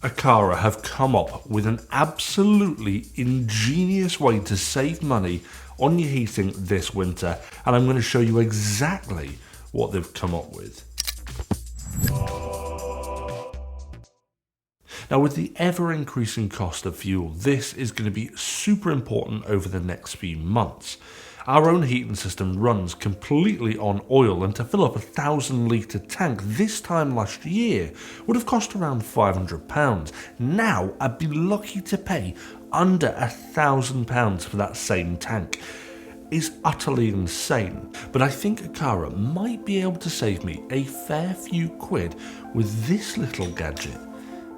Aqara have come up with an absolutely ingenious way to save money on your heating this winter, and I'm going to show you exactly what they've come up with. Now, with the ever-increasing cost of fuel, this is going to be super important over the next few months. Our own heating system runs completely on oil, and to fill up a 1,000-litre tank this time last year would have cost around £500. Now I'd be lucky to pay under £1,000 for that same tank. It's utterly insane, but I think Aqara might be able to save me a fair few quid with this little gadget,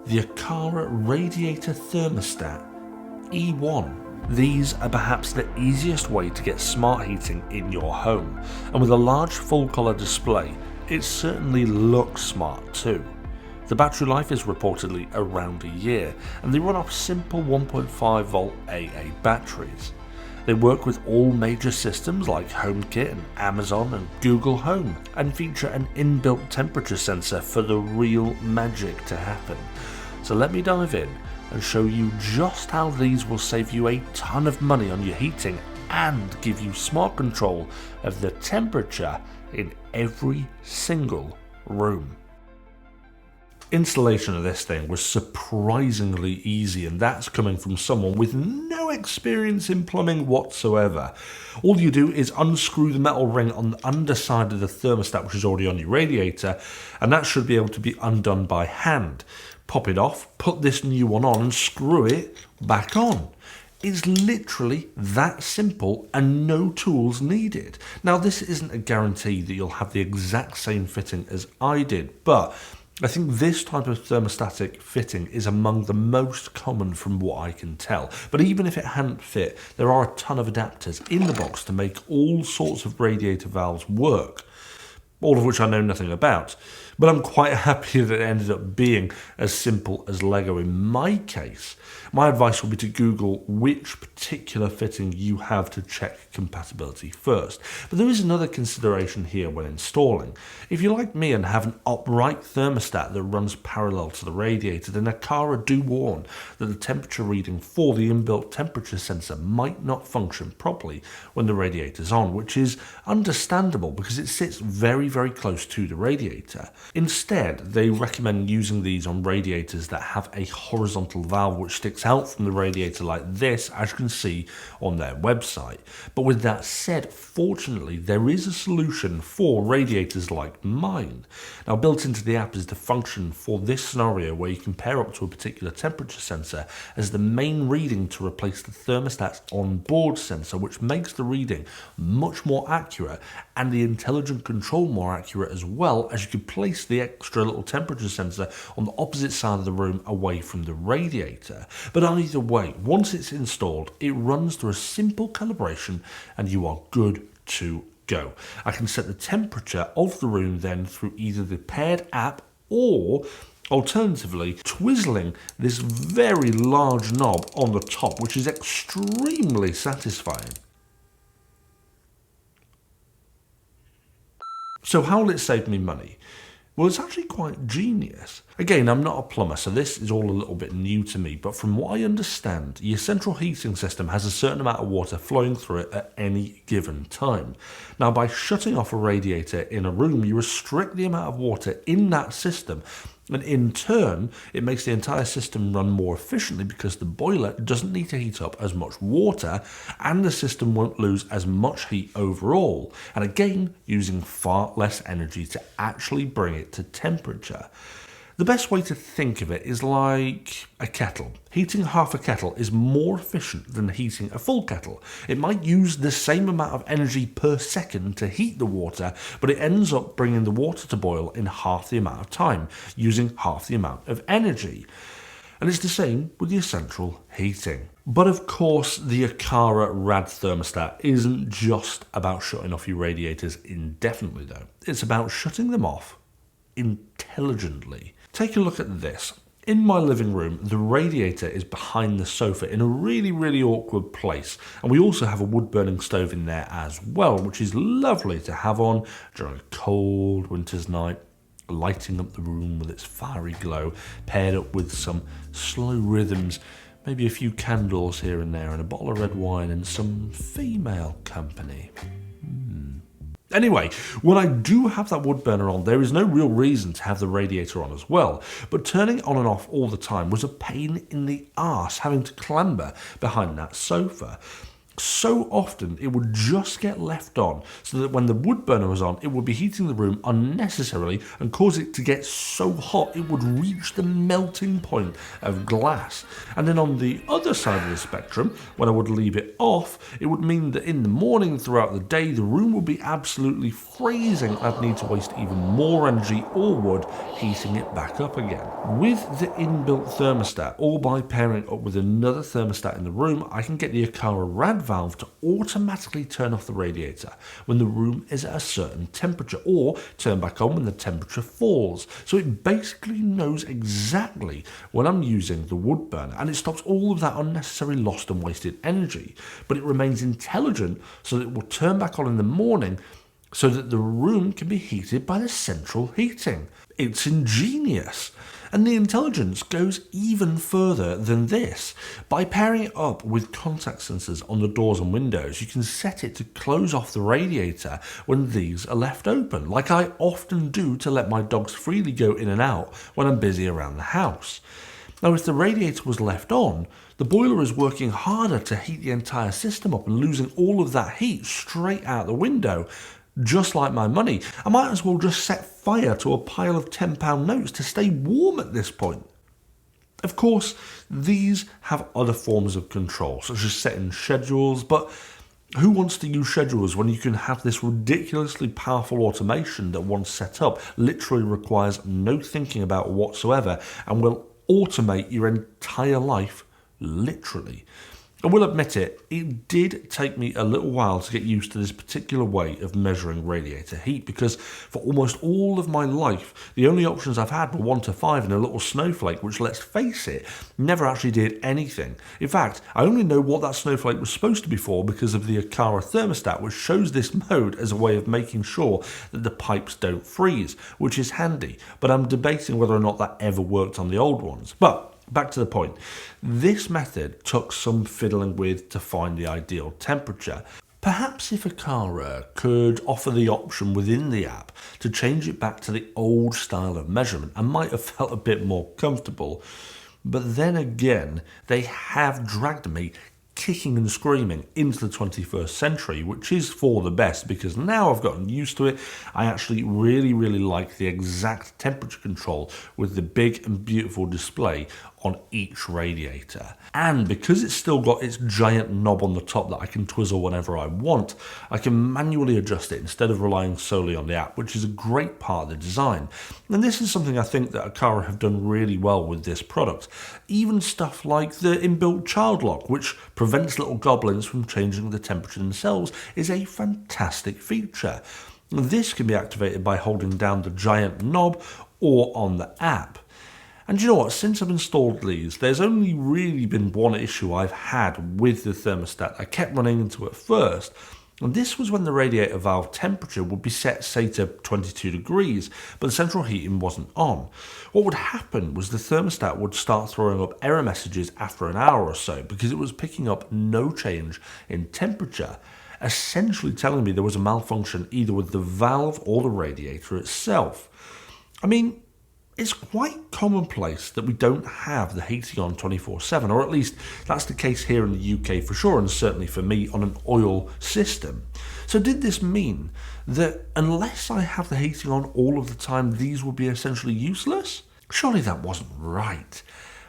the Aqara Radiator Thermostat E1. These are perhaps the easiest way to get smart heating in your home, and with a large full colour display, it certainly looks smart too. The battery life is reportedly around a year, and they run off simple 1.5 volt AA batteries. They work with all major systems like HomeKit and Amazon and Google Home, and feature an inbuilt temperature sensor for the real magic to happen. So let me dive in and show you just how these will save you a ton of money on your heating and give you smart control of the temperature in every single room. Installation of this thing was surprisingly easy, and that's coming from someone with no experience in plumbing whatsoever. All you do is unscrew the metal ring on the underside of the thermostat, which is already on your radiator, and that should be able to be undone by hand. Pop it off, put this new one on and screw it back on. It's literally that simple and no tools needed. Now, this isn't a guarantee that you'll have the exact same fitting as I did, but I think this type of thermostatic fitting is among the most common from what I can tell. But even if it hadn't fit, there are a ton of adapters in the box to make all sorts of radiator valves work, all of which I know nothing about. But I'm quite happy that it ended up being as simple as Lego in my case. My advice would be to Google which particular fitting you have to check compatibility first. But there is another consideration here when installing. If you're like me and have an upright thermostat that runs parallel to the radiator, then Aqara do warn that the temperature reading for the inbuilt temperature sensor might not function properly when the radiator's on, which is understandable because it sits very, very close to the radiator. Instead, they recommend using these on radiators that have a horizontal valve which sticks out from the radiator like this, as you can see on their website. But with that said, fortunately, there is a solution for radiators like mine. Now, built into the app is the function for this scenario where you can pair up to a particular temperature sensor as the main reading to replace the thermostat's onboard sensor, which makes the reading much more accurate and the intelligent control more accurate, as well as you can place the extra little temperature sensor on the opposite side of the room away from the radiator. But either way, once it's installed, it runs through a simple calibration and you are good to go. I can set the temperature of the room then through either the paired app or alternatively twizzling this very large knob on the top, which is extremely satisfying. So how will it save me money? Well, it's actually quite genius. Again, I'm not a plumber, so this is all a little bit new to me, but from what I understand, your central heating system has a certain amount of water flowing through it at any given time. Now, by shutting off a radiator in a room, you restrict the amount of water in that system, and in turn, it makes the entire system run more efficiently because the boiler doesn't need to heat up as much water and the system won't lose as much heat overall. And again, using far less energy to actually bring it to temperature. The best way to think of it is like a kettle. Heating half a kettle is more efficient than heating a full kettle. It might use the same amount of energy per second to heat the water, but it ends up bringing the water to boil in half the amount of time, using half the amount of energy. And it's the same with your central heating. But of course, the Aqara Rad thermostat isn't just about shutting off your radiators indefinitely though. It's about shutting them off intelligently. Take a look at this. In my living room, the radiator is behind the sofa in a really, really awkward place. And we also have a wood-burning stove in there as well, which is lovely to have on during a cold winter's night. lighting up the room with its fiery glow, paired up with some slow rhythms, maybe a few candles here and there, and a bottle of red wine and some female company. Anyway, when I do have that wood burner on, there is no real reason to have the radiator on as well, but turning it on and off all the time was a pain in the arse, having to clamber behind that sofa. So often it would just get left on so that when the wood burner was on, it would be heating the room unnecessarily and cause it to get so hot it would reach the melting point of glass. And then on the other side of the spectrum, when I would leave it off, it would mean that in the morning throughout the day, the room would be absolutely freezing. I'd need to waste even more energy or wood heating it back up again. With the inbuilt thermostat, or by pairing up with another thermostat in the room, I can get the Aqara Rad valve to automatically turn off the radiator when the room is at a certain temperature, or turn back on when the temperature falls. So it basically knows exactly when I'm using the wood burner, and it stops all of that unnecessary lost and wasted energy. But it remains intelligent so that it will turn back on in the morning so that the room can be heated by the central heating. It's ingenious. And the intelligence goes even further than this. By pairing it up with contact sensors on the doors and windows, you can set it to close off the radiator when these are left open, like I often do to let my dogs freely go in and out when I'm busy around the house. Now, if the radiator was left on, the boiler is working harder to heat the entire system up and losing all of that heat straight out the window. Just like my money, I might as well just set fire to a pile of £10 notes to stay warm at this point. Of course, these have other forms of control, such as setting schedules, but who wants to use schedules when you can have this ridiculously powerful automation that once set up literally requires no thinking about whatsoever and will automate your entire life, literally. I will admit it did take me a little while to get used to this particular way of measuring radiator heat, because for almost all of my life, the only options I've had were 1 to 5 and a little snowflake, which, let's face it, never actually did anything. In fact, I only know what that snowflake was supposed to be for because of the Aqara thermostat, which shows this mode as a way of making sure that the pipes don't freeze, which is handy, but I'm debating whether or not that ever worked on the old ones. But back to the point. This method took some fiddling with to find the ideal temperature. Perhaps if Aqara could offer the option within the app to change it back to the old style of measurement, I might have felt a bit more comfortable. But then again, they have dragged me kicking and screaming into the 21st century, which is for the best, because now I've gotten used to it. I actually really like the exact temperature control with the big and beautiful display on each radiator. And because it's still got its giant knob on the top that I can twizzle whenever I want, I can manually adjust it instead of relying solely on the app, which is a great part of the design. And this is something I think that Aqara have done really well with this product. Even stuff like the inbuilt child lock, which prevents little goblins from changing the temperature themselves, is a fantastic feature. This can be activated by holding down the giant knob or on the app. And you know what, since I've installed these, there's only really been one issue I've had with the thermostat I kept running into at first, and this was when the radiator valve temperature would be set, say, to 22 degrees, but the central heating wasn't on. What would happen was the thermostat would start throwing up error messages after an hour or so because it was picking up no change in temperature, essentially telling me there was a malfunction either with the valve or the radiator itself. I mean, it's quite commonplace that we don't have the heating on 24/7, or at least that's the case here in the UK for sure, and certainly for me on an oil system. So did this mean that unless I have the heating on all of the time, these would be essentially useless? Surely that wasn't right.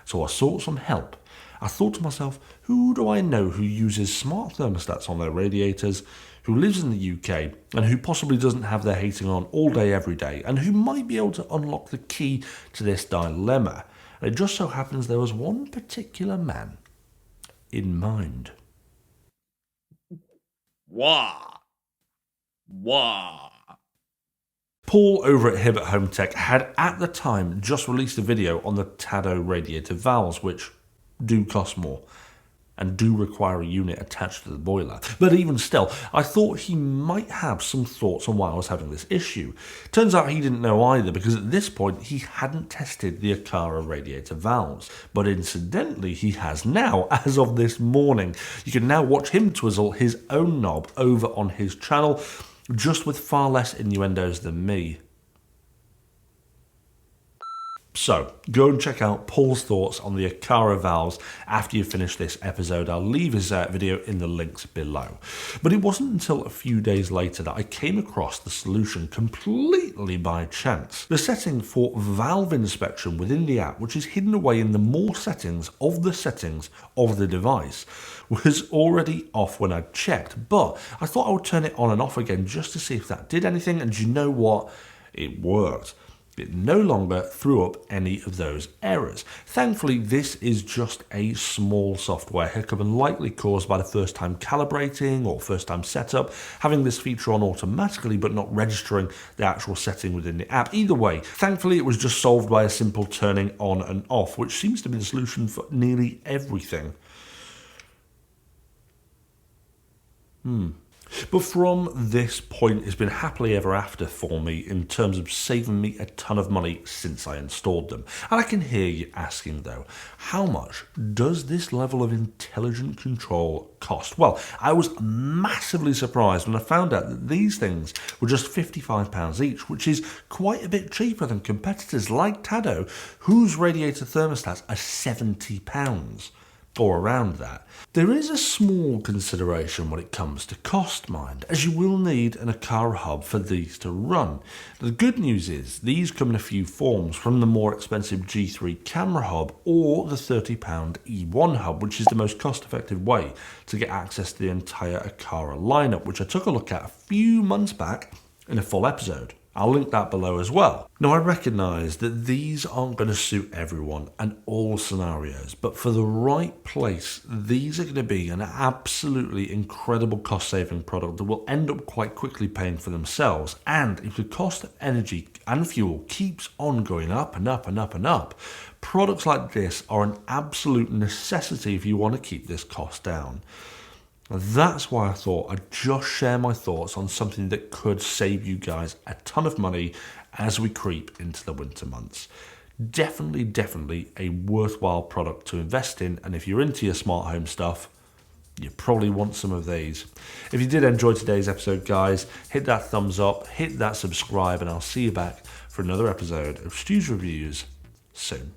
So I sought some help. I thought to myself, who do I know who uses smart thermostats on their radiators, who lives in the UK, and who possibly doesn't have their heating on all day, every day, and who might be able to unlock the key to this dilemma? And it just so happens there was one particular man in mind. Wah! Wah! Paul over at Hibbert Home Tech had at the time just released a video on the TONNE radiator valves, which do cost more. and do require a unit attached to the boiler. But even still, I thought he might have some thoughts on why I was having this issue. Turns out he didn't know either, because at this point he hadn't tested the Aqara radiator valves. But incidentally, he has now, as of this morning. You can now watch him twizzle his own knob over on his channel, just with far less innuendos than me. So, go and check out Paul's thoughts on the Aqara valves after you finish this episode. I'll leave his video in the links below. But it wasn't until a few days later that I came across the solution completely by chance. The setting for valve inspection within the app, which is hidden away in the more settings of the device, was already off when I checked. But I thought I would turn it on and off again just to see if that did anything, and you know what? It worked. It no longer threw up any of those errors. Thankfully, this is just a small software hiccup and likely caused by the first time calibrating or first time setup, having this feature on automatically but not registering the actual setting within the app. Either way, thankfully it was just solved by a simple turning on and off, which seems to be the solution for nearly everything. But from this point, it's been happily ever after for me in terms of saving me a ton of money since I installed them. And I can hear you asking though, how much does this level of intelligent control cost? Well, I was massively surprised when I found out that these things were just £55 each, which is quite a bit cheaper than competitors like Tado, whose radiator thermostats are £70. Or around that. There is a small consideration when it comes to cost, mind, as you will need an Aqara hub for these to run. The good news is these come in a few forms, from the more expensive G3 camera hub or the £30 E1 hub, which is the most cost-effective way to get access to the entire Aqara lineup, which I took a look at a few months back in a full episode. I'll link that below as well. Now, I recognise that these aren't going to suit everyone and all scenarios, but for the right place, these are going to be an absolutely incredible cost-saving product that will end up quite quickly paying for themselves. And if the cost of energy and fuel keeps on going up and up and up and up, products like this are an absolute necessity if you want to keep this cost down. That's why I thought I'd just share my thoughts on something that could save you guys a ton of money as we creep into the winter months. Definitely a worthwhile product to invest in, and if you're into your smart home stuff, you probably want some of these. If you did enjoy today's episode, guys, hit that thumbs up, hit that subscribe, and I'll see you back for another episode of STU'S Reviews soon.